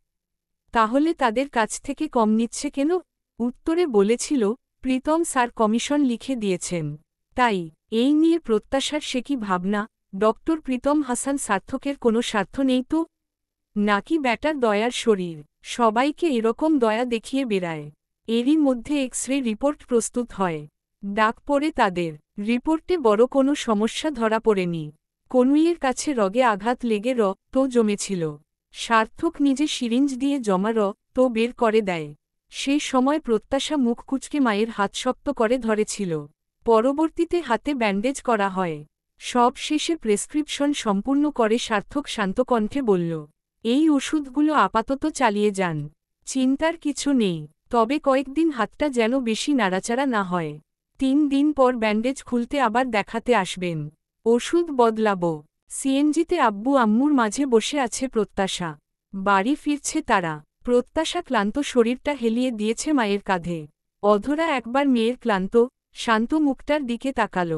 তাহলে তাদের কাছ থেকে কম নিচ্ছে কেন? উত্তরে বলেছিল, প্রীতম স্যার কমিশন লিখে দিয়েছেন। তাই এই নিয়ে প্রত্যাশার সে কি ভাবনা? ডক্টর প্রীতম হাসান সার্থকের কোনো স্বার্থ নেই তো? নাকি ব্যাটার দয়ার শরীর, সবাইকে এরকম দয়া দেখিয়ে বেড়ায়? এরই মধ্যে এক্স-রে রিপোর্ট প্রস্তুত হয়। ডাক পড়ে তাদের। রিপোর্টে বড় কোনো সমস্যা ধরা পড়েনি। কনুইয়ের কাছে রগে আঘাত লেগে রক্ত জমেছিল। সার্থক নিজে সিরিঞ্জ দিয়ে জমা রক্ত বের করে দেয়। সেই সময় প্রত্যাশা মুখ কুঁচকে মায়ের হাত শক্ত করে ধরেছিল। পরবর্তীতে হাতে ব্যান্ডেজ করা হয়। সব শেষে প্রেসক্রিপশন সম্পূর্ণ করে সার্থক শান্ত কণ্ঠে বলল, এই ওষুধগুলো আপাতত চালিয়ে যান। চিন্তার কিছু নেই, তবে কয়েকদিন হাতটা যেন বেশি নাড়াচাড়া না হয়। 3 দিন পর ব্যান্ডেজ খুলতে আবার দেখাতে আসবেন। ওষুধ বদলাবো। সিএনজিতে আব্বু আম্মুর মাঝে বসে আছে প্রত্যাশা। বাড়ি ফিরছে তারা। প্রত্যাশা ক্লান্ত শরীরটা হেলিয়ে দিয়েছে মায়ের কাঁধে। অধরা একবার মেয়ের ক্লান্ত, শান্ত মুখটার দিকে তাকাল।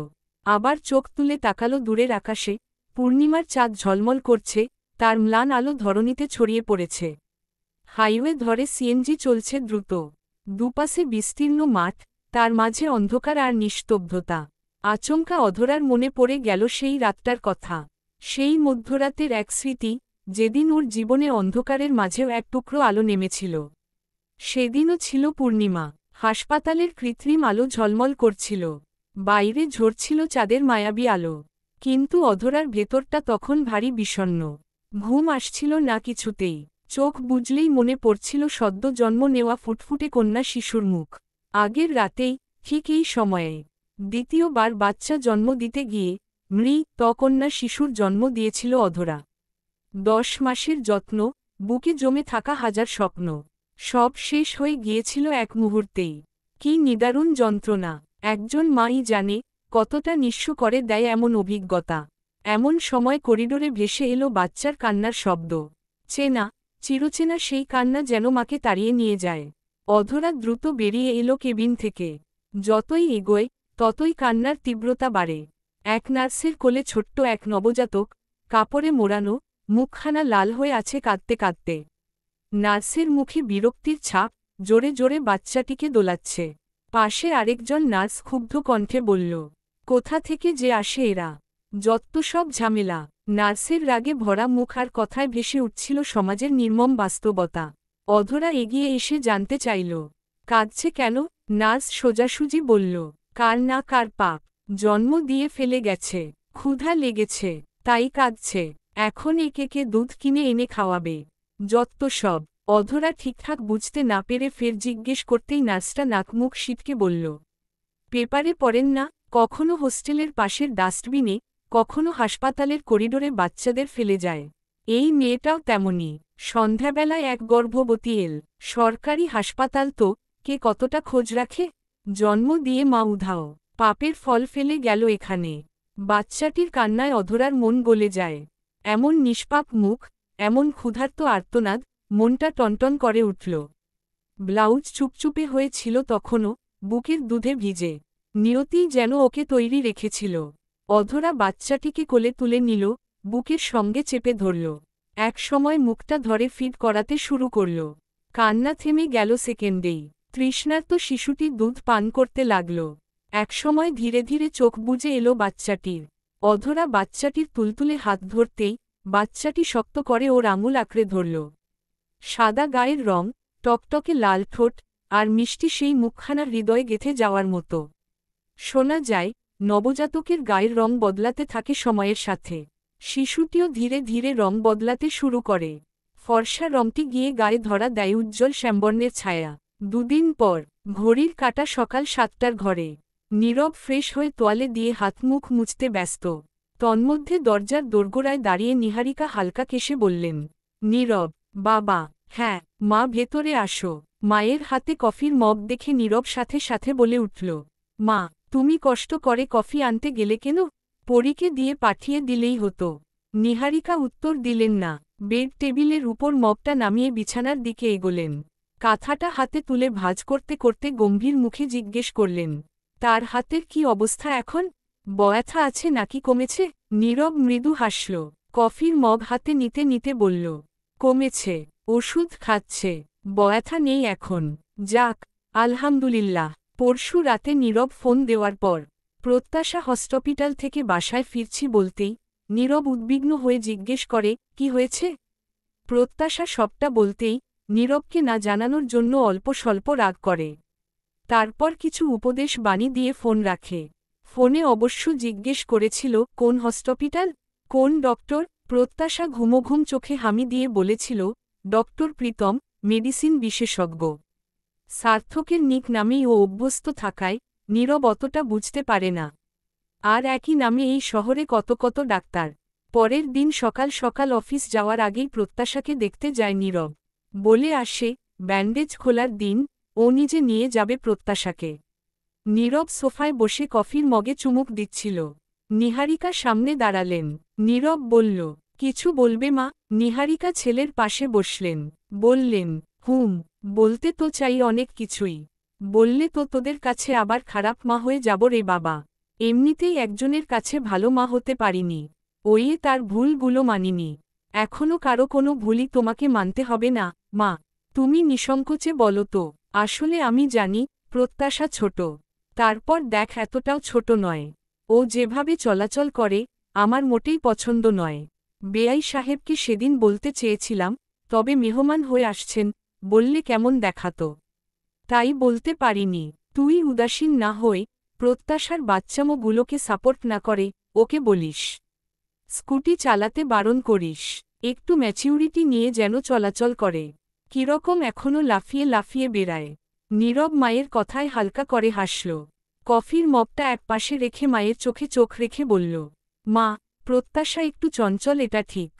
আবার চোখ তুলে তাকাল দূরের আকাশে। পূর্ণিমার চাঁদ ঝলমল করছে, তার ম্লান আলো ধরণীতে ছড়িয়ে পড়েছে। হাইওয়ে ধরে সিএনজি চলছে দ্রুত। দুপাশে বিস্তীর্ণ মাঠ, তার মাঝে অন্ধকার আর নিস্তব্ধতা। আচমকা অধরার মনে পড়ে গেল সেই রাতটার কথা, সেই মধ্যরাতের এক স্মৃতি, যেদিন ওর জীবনে অন্ধকারের মাঝেও এক টুকরো আলো নেমেছিল। সেদিনও ছিল পূর্ণিমা, হাসপাতালের কৃত্রিম আলো ঝলমল করছিল, বাইরে ঝরছিল চাঁদের মায়াবী আলো। কিন্তু অধরার ভেতরটা তখন ভারী বিষণ্ণ। ঘুম আসছিল না কিছুতেই, চোখ বুজলেই মনে পড়ছিল সদ্য জন্ম নেওয়া ফুটফুটে কন্যা শিশুর মুখ। আগের রাতেই, ঠিক এই সময়ে, দ্বিতীয়বার বাচ্চা জন্ম দিতে গিয়ে কন্যা শিশুর জন্ম দিয়েছিল অধরা। 10 মাসের যত্ন, বুকে জমে থাকা হাজার স্বপ্ন, সব শেষ হয়ে গিয়েছিল এক মুহূর্তেই। কি নিদারুণ যন্ত্রণা, একজন মাই জানে কতটা নিঃস্ব করে দেয় এমন অভিজ্ঞতা। এমন সময় করিডোরে ভেসে এলো বাচ্চার কান্নার শব্দ, চেনা, চিরচেনা সেই কান্না যেন মাকে তাড়িয়ে নিয়ে যায়। অধরা দ্রুত বেরিয়ে এলো কেবিন থেকে। যতই এগোয়, ততই কান্নার তীব্রতা বাড়ে। এক নার্সের কোলে ছোট্ট এক নবজাতক, কাপড়ে মোড়ানো, মুখখানা লাল হয়ে আছে কাঁদতে কাঁদতে। নার্সের মুখে বিরক্তির ছাপ, জোরে জোরে বাচ্চাটিকে দোলাচ্ছে। পাশে আরেকজন নার্স ক্ষুব্ধ কণ্ঠে বলল, কোথা থেকে যে আসে এরা, যত সব ঝামেলা। নার্সের রাগে ভরা মুখ আর কথায় ভেসে উঠছিল সমাজের নির্মম বাস্তবতা। অধরা এগিয়ে এসে জানতে চাইল, কাঁদছে কেন? নার্স সোজাসুজি বলল, কার না কার পাপ, জন্ম দিয়ে ফেলে গেছে, ক্ষুধা লেগেছে, তাই কাঁদছে। এখন একে কে দুধ কিনে এনে খাওয়াবে, যত সব। অধরা ঠিকঠাক বুঝতে না পেরে ফের জিজ্ঞেস করতেই নার্সটা নাকমুখ সিটকে বলল, পেপারে পড়েন না, কখনো হোস্টেলের পাশের ডাস্টবিনে, কখনো হাসপাতালের করিডোরে বাচ্চাদের ফেলে যায়। এই মেয়েটাও তেমনই। সন্ধ্যাবেলায় এক গর্ভবতী এল। সরকারি হাসপাতাল তো, কে কতটা খোঁজ রাখে? জন্ম দিয়ে মা উধাও, পাপের ফল ফেলে গেল এখানে। বাচ্চাটির কান্নায় অধরার মন গলে যায়। এমন নিষ্পাপ মুখ, এমন ক্ষুধার্ত আর্তনাদ, মনটা টনটন করে উঠল। ব্লাউজ চুপচুপে হয়েছিল তখনও, বুকের দুধে ভিজে। নিয়তিই যেন ওকে তৈরি রেখেছিল। অধরা বাচ্চাটিকে কোলে তুলে নিল, বুকের সঙ্গে চেপে ধরল। এক সময় মুখটা ধরে ফিড করাতে শুরু করল। কান্না থেমে গেল সেকেন্ডেই। তৃষ্ণার্ত শিশুটি দুধ পান করতে লাগল। একসময় ধীরে ধীরে চোখ বুজে এলো বাচ্চাটির। অধরা বাচ্চাটির তুলতুলে হাত ধরতেই, বাচ্চাটি শক্ত করে ওর আঙুল আঁকড়ে ধরল। সাদা গায়ের রং, টকটকে লাল ঠোঁট, আর মিষ্টি সেই মুখখানা হৃদয়ে গেঁথে যাওয়ার মতো। শোনা যায়, নবজাতকের গায়ের রং বদলাতে থাকে সময়ের সাথে। শিশুটিও ধীরে ধীরে রং বদলাতে শুরু করে। ফর্সা রংটি গিয়ে গায়ে ধরা দেয় উজ্জ্বল শ্যামবর্ণের ছায়া। দুদিন পর, ঘড়ির কাঁটা সকাল 7টার ঘরে। নীরব ফ্রেশ হয়ে তোয়ালে দিয়ে হাত মুখ মুছতে ব্যস্ত। তন্মধ্যে দরজার দোরগোড়ায় দাঁড়িয়ে নীহারিকা হালকা কেশে বললেন, নীরব, বাবা। হ্যাঁ, মা, ভেতরে আসো। মায়ের হাতে কফির মগ দেখে নীরব সাথে সাথে বলে উঠল, মা, তুমি কষ্ট করে কফি আনতে গেলে কেন? পরীকে দিয়ে পাঠিয়ে দিলেই হতো। নীহারিকা উত্তর দিলেন না। বেড টেবিলের উপর মগটা নামিয়ে বিছানার দিকে এগোলেন। কাঁথাটা হাতে তুলে ভাঁজ করতে করতে গম্ভীর মুখে জিজ্ঞেস করলেন, তার হাতের কি অবস্থা এখন? ব্যথা আছে নাকি কমেছে? নীরব মৃদু হাসল। কফির মগ হাতে নিতে নিতে বলল, কমেছে, ওষুধ খাচ্ছে, ব্যথা নেই এখন। যাক, আলহামদুলিল্লাহ। পরশু রাতে নীরব ফোন দেওয়ার পর, প্রত্যাশা হসপিটাল থেকে বাসায় ফিরছি বলতেই, নীরব উদ্বিগ্ন হয়ে জিজ্ঞেস করে, কি হয়েছে? প্রত্যাশা সবটা বলতেই, নীরবকে না জানানোর জন্য অল্প স্বল্প রাগ করে। তারপর কিছু উপদেশ বাণী দিয়ে ফোন রাখে। ফোনে অবশ্য জিজ্ঞেস করেছিল, কোন হসপিটাল, কোন ডক্টর? প্রত্যাশা ঘুমোঘুম চোখে হামি দিয়ে বলেছিল, ডক্টর প্রীতম, মেডিসিন বিশেষজ্ঞ। সার্থকের নিক নামেই ও অভ্যস্ত থাকায়, নীরব অতটা বুঝতে পারে না। আর একই নামে এই শহরে কত কত ডাক্তার। পরের দিন সকাল সকাল অফিস যাওয়ার আগেই প্রত্যাশাকে দেখতে যায় নীরব। বলে আসে, ব্যান্ডেজ খোলার দিন, ও নিজে নিয়ে যাবে প্রত্যাশাকে। নীরব সোফায় বসে কফির মগে চুমুক দিচ্ছিল। নীহারিকা সামনে দাঁড়ালেন। নীরব বলল, কিছু বলবে মা? নীহারিকা ছেলের পাশে বসলেন। বললেন, বলতে তো চাই অনেক কিছুই। বললে তো তোদের কাছে আবার খারাপ মা হয়ে যাব রে বাবা। এমনিতেই একজনের কাছে ভালো মা হতে পারিনি, ওইয়ে তার ভুলগুলো মানিনি। এখনও কারো কোনো ভুলই তোমাকে মানতে হবে না, মা। তুমি নিঃসংকোচে বলো তো, আসলে আমি জানি প্রত্যাশা ছোট। তারপর দেখ এতটাও ছোট নয়। ও যেভাবে চলাচল করে আমার মোটেই পছন্দ নয়। বেআই সাহেবকে সেদিন বলতে চেয়েছিলাম, তবে মেহমান হয়ে আসছেন, বললে কেমন দেখাতো। তাই বলতে পারিনি। তুই উদাসীন না হয়ে প্রত্যাশার বাচ্চামোগুলোকে সাপোর্ট না করে ওকে বলিস। স্কুটি চালাতে বারণ করিস। একটু ম্যাচিউরিটি নিয়ে যেন চলাচল করে। কিরকম এখনও লাফিয়ে লাফিয়ে বেড়ায়। নীরব মায়ের কথায় হালকা করে হাসল। কফির মগটা একপাশে রেখে মায়ের চোখে চোখ রেখে বলল, মা, প্রত্যাশা একটু চঞ্চল এটা ঠিক।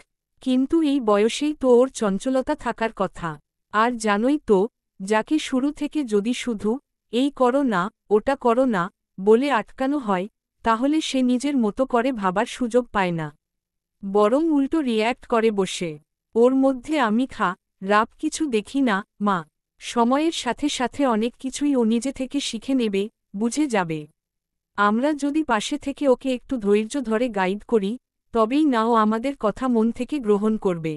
কিন্তু এই বয়সেই তো ওর চঞ্চলতা থাকার কথা। আর জানোই তো, যাকে শুরু থেকে যদি শুধু এই করো না ওটা করো না বলে আটকানো হয়, তাহলে সে নিজের মতো করে ভাবার সুযোগ পায় না, বরং উল্টো রিয়্যাক্ট করে বসে। ওর মধ্যে আমি রাব কিছু দেখি না, মা। সময়ের সাথে সাথে অনেক কিছুই ও নিজে থেকে শিখে নেবে, বুঝে যাবে। আমরা যদি পাশে থেকে ওকে একটু ধৈর্য ধরে গাইড করি, তবেই না ও আমাদের কথা মন থেকে গ্রহণ করবে।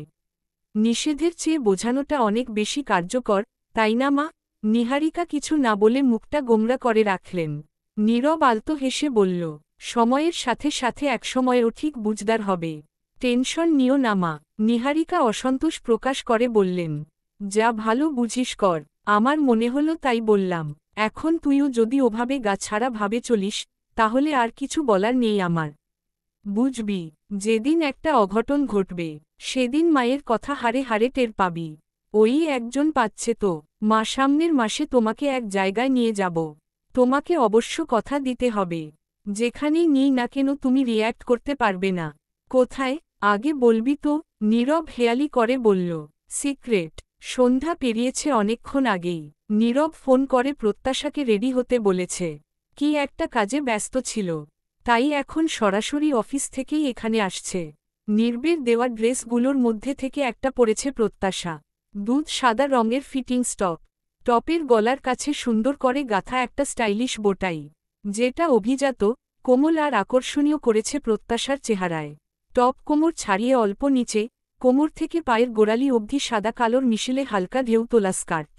নিষেধের চেয়ে বোঝানোটা অনেক বেশি কার্যকর, তাই না মা? নিহারিকা কিছু না বলে মুখটা গোমরা করে রাখলেন। নীরব আলতো হেসে বলল, সময়ের সাথে সাথে একসময় ও ঠিক বুঝদার হবে। টেনশন নিও না মা। নিহারিকা অসন্তোষ প্রকাশ করে বললেন, যা ভালো বুঝিস কর। আমার মনে হলো তাই বললাম। এখন তুইও যদি ওভাবে গাছাড়া ভাবে চলিস, তাহলে আর কিছু বলার নেই আমার। বুঝবি, যেদিন একটা অঘটন ঘটবে, সেদিন মায়ের কথা হারে হারে টের পাবি। ওই একজন পাচ্ছে তো, মা সামনের মাসে তোমাকে এক জায়গায় নিয়ে যাব। তোমাকে অবশ্য কথা দিতে হবে। যেখানেই নিই না কেন তুমি রিয়্যাক্ট করতে পারবে না। কোথায়, আগে বলবি তো? নীরব হেয়ালি করে বলল, সিক্রেট। সন্ধ্যা পেরিয়েছে অনেকক্ষণ আগেই। নীরব ফোন করে প্রত্যাশাকে রেডি হতে বলেছে। কি একটা কাজে ব্যস্ত ছিল, তাই এখন সরাসরি অফিস থেকেই এখানে আসছে। নির্বের দেওয়া ড্রেসগুলোর মধ্যে থেকে একটা পরেছে প্রত্যাশা। দুধ সাদা রঙের ফিটিংস টপ। টপের গলার কাছে সুন্দর করে গাঁথা একটা স্টাইলিশ বোটাই, যেটা অভিজাত, কোমল আর আকর্ষণীয় করেছে প্রত্যাশার চেহারায়। টপ কোমর ছাড়িয়ে অল্প নিচে, কোমর থেকে পায়ের গোড়ালি অবধি সাদা কালোর মিশেলে হালকা ঢেউ তোলা স্কার্ট।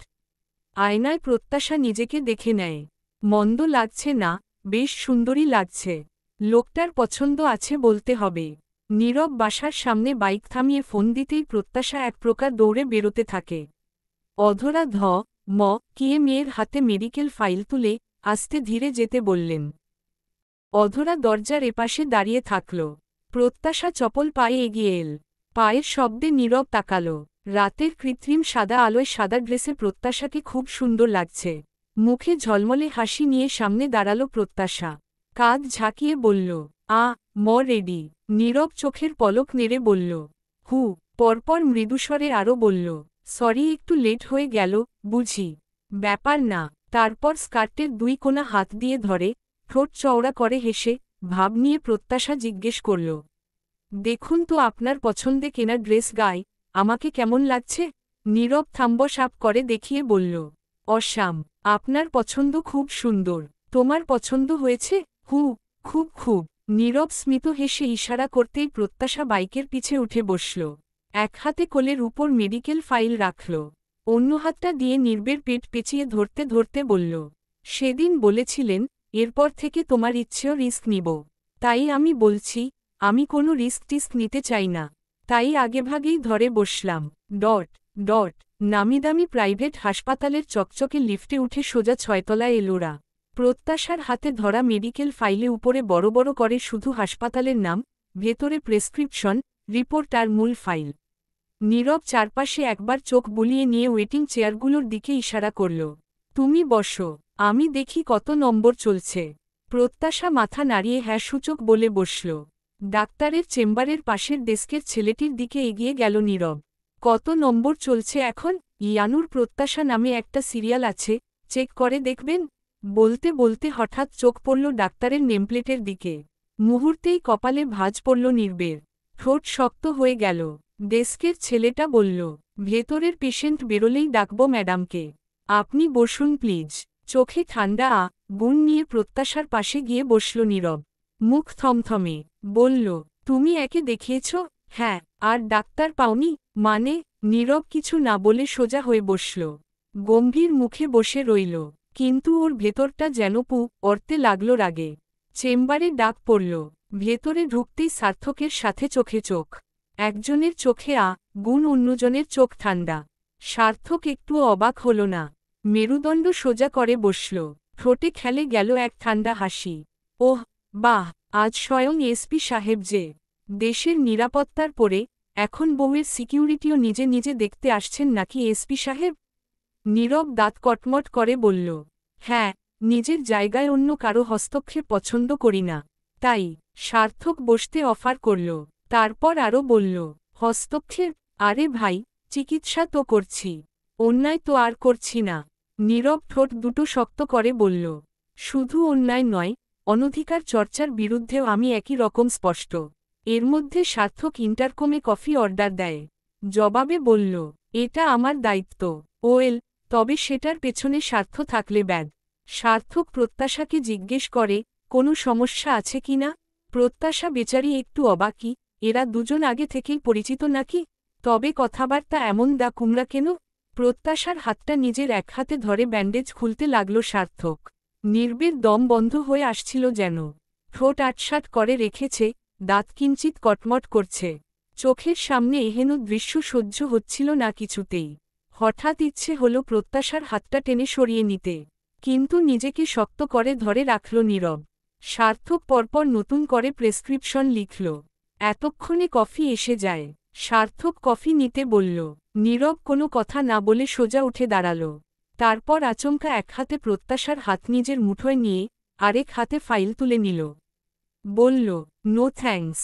আয়নায় প্রত্যাশা নিজেকে দেখে নেয়। মন্দ লাগছে না, বেশ সুন্দরী লাগছে। লোকটার পছন্দ আছে বলতে হবে। নীরব বাসার সামনে বাইক থামিয়ে ফোন দিতেই প্রত্যাশা এক প্রকার দৌড়ে বেরোতে থাকে। অধরা কিয়ে মেয়ের হাতে মেডিকেল ফাইল তুলে আস্তে ধীরে যেতে বললেন। অধরা দরজার এপাশে দাঁড়িয়ে থাকল। প্রত্যাশা চপল পায়ে এগিয়ে এল। পায়ের শব্দে নীরব তাকাল। রাতের কৃত্রিম সাদা আলোয় সাদা ড্রেসে প্রত্যাশাকে খুব সুন্দর লাগছে। মুখে ঝলমলে হাসি নিয়ে সামনে দাঁড়াল প্রত্যাশা। কাঁধ ঝাঁকিয়ে বলল, রেডি। নীরব চোখের পলক নেড়ে বলল, পরপর মৃদুস্বরে আরও বলল, সরি একটু লেট হয়ে গেল, বুঝি। ব্যাপার না। তারপর স্কার্টের দুই কোণা হাত দিয়ে ধরে, ঠোঁট চওড়া করে হেসে, ভাব নিয়ে প্রত্যাশা জিজ্ঞেস করল, দেখুন তো আপনার পছন্দে কেনা ড্রেস গায়ে আমাকে কেমন লাগছে? নীরব থাম্বসাপ করে দেখিয়ে বলল, অসাম। আপনার পছন্দ খুব সুন্দর। তোমার পছন্দ হয়েছে? খুব খুব। নীরব স্মিত হেসে ইশারা করতেই প্রত্যাশা বাইকের পিছে উঠে বসল। এক হাতে কোলের উপর মেডিকেল ফাইল রাখল, অন্য হাতটা দিয়ে নির্বের পেট পেঁচিয়ে ধরতে ধরতে বলল, সেদিন বলেছিলেন এরপর থেকে তোমার ইচ্ছেও রিস্ক নিব। তাই আমি বলছি, আমি কোনো রিস্ক টিস্ক নিতে চাই না। তাই আগেভাগেই ধরে বসলাম। নামিদামি প্রাইভেট হাসপাতালের চকচকে লিফটে উঠে সোজা 6 তলায় এলোরা। প্রত্যাশার হাতে ধরা মেডিকেল ফাইলে উপরে বড় বড় করে শুধু হাসপাতালের নাম, ভেতরে প্রেসক্রিপশন, রিপোর্ট আর মূল ফাইল। নীরব চারপাশে একবার চোখ বুলিয়ে নিয়ে ওয়েটিং চেয়ারগুলোর দিকে ইশারা করল, তুমি বসো, আমি দেখি কত নম্বর চলছে। প্রত্যাশা মাথা নাড়িয়ে হ্যাঁ সূচক বলে বসল। ডাক্তারের চেম্বারের পাশের ডেস্কের ছেলেটির দিকে এগিয়ে গেল নীরব। কত নম্বর চলছে এখন? ইয়ানুর প্রত্যাশা নামে একটা সিরিয়াল আছে, চেক করে দেখবেন? বলতে বলতে হঠাৎ চোখ পড়ল ডাক্তারের নেমপ্লেটের দিকে। মুহূর্তেই কপালে ভাঁজ পড়ল নির্বের। ঠোঁট শক্ত হয়ে গেল। ডেস্কের ছেলেটা বলল, ভেতরের পেশেন্ট বেরোলেই ডাকব ম্যাডামকে। আপনি বসুন প্লিজ। চোখে ঠান্ডা গুণ নিয়ে প্রত্যাশার পাশে গিয়ে বসল নীরব। মুখ থমথমে। বলল, তুমি একে দেখিয়েছ? হ্যাঁ। আর ডাক্তার পাওনি? মানে? নীরব কিছু না বলে সোজা হয়ে বসল। গম্ভীর মুখে বসে রইল, কিন্তু ওর ভেতরটা যেন পু অর্তে লাগল রাগে। চেম্বারে ডাক পড়ল। ভেতরে ঢুকতেই সার্থকের সাথে চোখে চোখ। একজনের চোখে গুণ, অন্যজনের চোখ ঠান্ডা। সার্থক একটুও অবাক হল না। মেরুদণ্ড সোজা করে বসল, ঠোঁটে খেলে গেল এক ঠান্ডা হাসি। ওহ বাহ, আজ স্বয়ং এসপি সাহেব যে দেশের নিরাপত্তার পরে এখন বউয়ের সিকিউরিটিও নিজে নিজে দেখতে আসছেন নাকি এসপি সাহেব? নীরব দাঁত কটমট করে বলল, হ্যাঁ, নিজের জায়গায় অন্য কারো হস্তক্ষেপ পছন্দ করি না। তাই। সার্থক বসতে অফার করল, তারপর আরও বলল, হস্তক্ষেপ? আরে ভাই, চিকিৎসা তো করছি, অন্যায় তো আর করছি না। নীরব ঠোঁট দুটো শক্ত করে বলল, শুধু অন্যায় নয়, অনধিকার চর্চার বিরুদ্ধেও আমি একই রকম স্পষ্ট। এর মধ্যে সার্থক ইন্টারকমে কফি অর্ডার দেয়। জবাবে বলল, এটা আমার দায়িত্ব। ওয়েল, তবে সেটার পেছনে স্বার্থ থাকলে ব্যাড। সার্থক প্রত্যাশাকে জিজ্ঞেস করে, কোনো সমস্যা আছে কি না? প্রত্যাশা বেচারি একটু অবাকই, এরা দুজন আগে থেকেই পরিচিত নাকি? তবে কথাবার্তা এমন দা কুমড়া কেন? প্রত্যাশার হাতটা নিজের এক হাতে ধরে ব্যান্ডেজ খুলতে লাগল সার্থক। নির্বের দম বন্ধ হয়ে আসছিল যেন। ঠোঁট আটসাট করে রেখেছে, দাঁত কিঞ্চিত কটমট করছে। চোখের সামনে এহেন দৃশ্য সহ্য হচ্ছিল না কিছুতেই। হঠাৎ ইচ্ছে হল প্রত্যাশার হাতটা টেনে সরিয়ে নিতে, কিন্তু নিজেকে শক্ত করে ধরে রাখল নীরব। সার্থক পরপর নতুন করে প্রেসক্রিপশন লিখল। এতক্ষণে কফি এসে যায়। সার্থক কফি নিতে বলল। নীরব কোনো কথা না বলে সোজা উঠে দাঁড়াল। তারপর আচমকা এক হাতে প্রত্যাশার হাত নিজের মুঠোয় নিয়ে আরেক হাতে ফাইল তুলে নিল। বলল, নো থ্যাঙ্কস।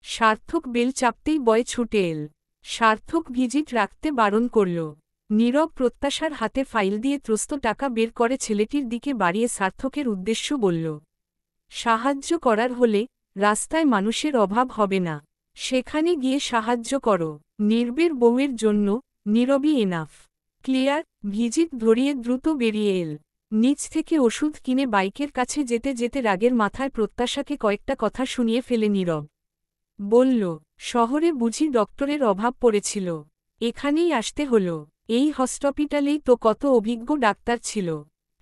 সার্থক বেল চাপতেই বয় ছুটে এল। সার্থক ভিজিট রাখতে বারণ করল। নীরব প্রত্যাশার হাতে ফাইল দিয়ে ত্রস্ত টাকা বের করে ছেলেটির দিকে বাড়িয়ে সার্থকের উদ্দেশ্য বলল, সাহায্য করার হলে রাস্তায় মানুষের অভাব হবে না, সেখানে গিয়ে সাহায্য করো। নির্বের বউয়ের জন্য নীরবই এনাফ। ক্লিয়ার। ভিজিট ধরিয়ে দ্রুত বেরিয়ে এল। নিচ থেকে ওষুধ কিনে বাইকের কাছে যেতে যেতে রাগের মাথায় প্রত্যাশাকে কয়েকটা কথা শুনিয়ে ফেলে নীরব। বলল, শহরে বুঝি ডক্টরের অভাব পড়েছিল, এখানেই আসতে হলো। এই হসপিটালেই তো কত অভিজ্ঞ ডাক্তার ছিল।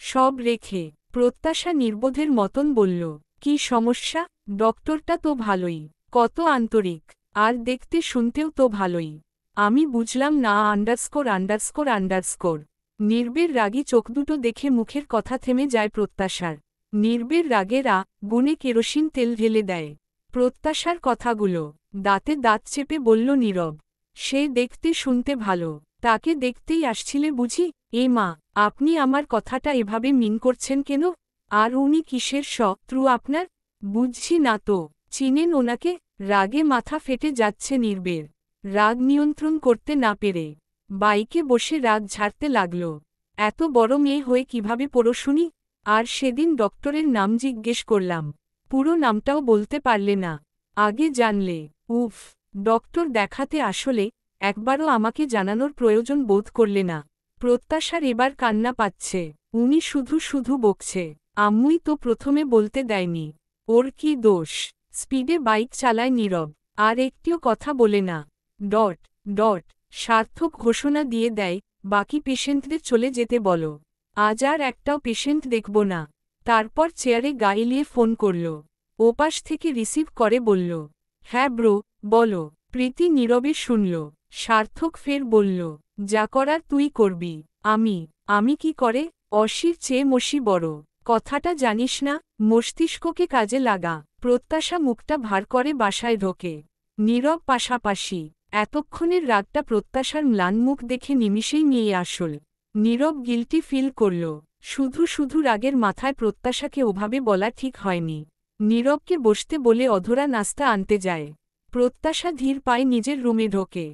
সব রেখে প্রত্যাশা নির্বোধের মতন বলল, কি সমস্যা? ডক্টরটা তো ভালোই, কত আন্তরিক, আর দেখতে শুনতেও তো ভালোই। আমি বুঝলাম না আন্ডারস্কোর আন্ডারস্কোর আন্ডারস্কোর। নির্বের রাগী চোখ দুটো দেখে মুখের কথা থেমে যায় প্রত্যাশার। নির্বের রাগের গুণে কেরোসিন তেল ঢেলে দেয় প্রত্যাশার কথাগুলো। দাঁতে দাঁত চেপে বলল নীরব, সে দেখতে শুনতে ভালো, তাকে দেখতেই আসছিলে বুঝি? এ মা, আপনি আমার কথাটা এভাবে মিন করছেন কেন? আর উনি কিসের শত্রু আপনার? বুঝছি না তো। চিনেন ওনাকে? রাগে মাথা ফেটে যাচ্ছে নির্বের। রাগ নিয়ন্ত্রণ করতে না পেরে বাইকে বসে রাগ ঝাড়তে লাগল। এত বড় মেয়ে হয়ে কিভাবে পড়ো শুনি? আর সেদিন ডক্টরের নাম জিজ্ঞেস করলাম, পুরো নামটাও বলতে পারলে না। আগে জানলে। উফ, ডক্টর দেখাতে আসলে একবারও আমাকে জানানোর প্রয়োজন বোধ করলে না। প্রত্যাশার এবার কান্না পাচ্ছে। উনি শুধু শুধু বকছে। আম্মুই তো প্রথমে বলতে দেয়নি। ওর কি দোষ? স্পিডে বাইক চালায় নীরব, আর একটিও কথা বলে না। Dot dot. সার্থক ঘোষণা দিয়ে দেয়, বাকি পেশেন্টদের চলে যেতে বলো, আজ আর একটাও পেশেন্ট দেখব না। তারপর চেয়ারে গা এলিয়ে ফোন করল। ওপাশ থেকে রিসিভ করে বলল, হ্যাঁ ব্রো, বলো। প্রীতি নীরবে শুনল। সার্থক ফের বলল, যা করার তুই করবি। আমি কি করে? অসির চেয়ে মসি বড়, কথাটা জানিস না? মস্তিষ্ককে কাজে লাগা। প্রত্যাশা মুখটা ভার করে বাসায় ঢোকে। নীরব পাশাপাশি। এতক্ষণের রাগটা প্রত্যাশার ম্লান মুখ দেখে নিমিষেই নিয়ে আসল। নীরব গিল্টি ফিল করল। শুধু শুধু রাগের মাথায় প্রত্যাশাকে ওভাবে বলা ঠিক হয়নি। নীরবকে বসতে বলে অধরা নাস্তা আনতে যায়। প্রত্যাশা ধীর পায়ে নিজের রুমে ঢোকে।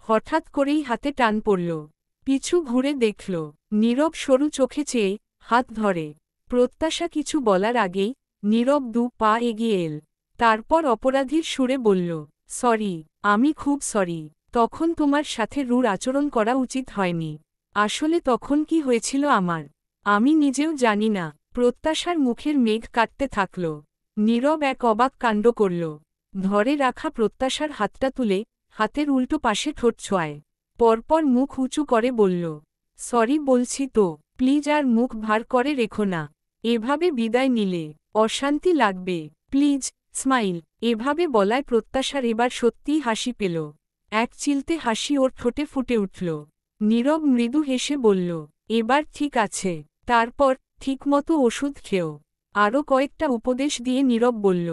হঠাৎ করেই হাতে টান পড়ল। পিছু ঘুরে দেখল, নীরব সরু চোখে চেয়ে হাত ধরে। প্রত্যাশা কিছু বলার আগেই নীরব দু পা এগিয়ে এল। তারপর অপরাধীর সুরে বলল, সরি, আমি খুব সরি। তখন তোমার সাথে রূঢ় আচরণ করা উচিত হয়নি। আসলে তখন কি হয়েছিল আমি নিজেও জানি না। প্রত্যাশার মুখের মেঘ কাটতে থাকল। নীরব এক অবাক কাণ্ড করল। ধরে রাখা প্রত্যাশার হাতটা তুলে হাতের উল্টো পাশে ঠোঁট ছোঁয়ায়। পরপর মুখ উঁচু করে বলল, সরি বলছি তো, প্লিজ আর মুখ ভার করে রেখো না। এভাবে বিদায় নিলে অশান্তি লাগবে, প্লিজ, স্মাইল। এভাবে বলায় প্রত্যাশার এবার সত্যিই হাসি পেল। এক চিলতে হাসি ওর ঠোঁটে ফুটে উঠল। নীরব মৃদু হেসে বলল, এবার ঠিক আছে। তারপর, ঠিকমতো ওষুধ খেও। আরও কয়েকটা উপদেশ দিয়ে নীরব বলল,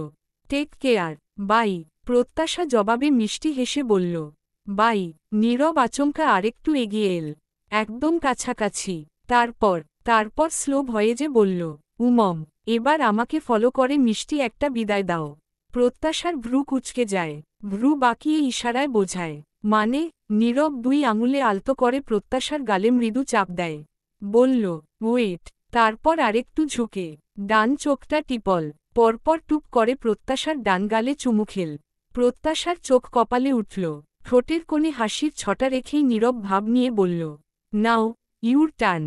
টেক কেয়ার, বাই। প্রত্যাশা জবাবে মিষ্টি হেসে বলল, বাই। নীরব আচমকা আরেকটু এগিয়ে এল, একদম কাছাকাছি। তারপর স্লো ভয়েজে বলল, উমম, এবার আমাকে ফলো করে মিষ্টি একটা বিদায় দাও। প্রত্যাশার ভ্রু কুঁচকে যায়, ভ্রু বাঁকিয়ে ইশারায় বোঝায়, মানে। নীরব দুই আঙুলে আলতো করে প্রত্যাশার গালে মৃদু চাপ দেয়। বলল, ওয়েট। তারপর আরেকটু ঝুঁকে ডান চোখটা টিপল। পরপর টুপ করে প্রত্যাশার ডান গালে চুমু খেল। প্রত্যাশার চোখ কপালে উঠল। ঠোঁটের কোণে হাসির ছটা রেখেই নীরব ভাব নিয়ে বলল, নাও, ইউর টার্ন।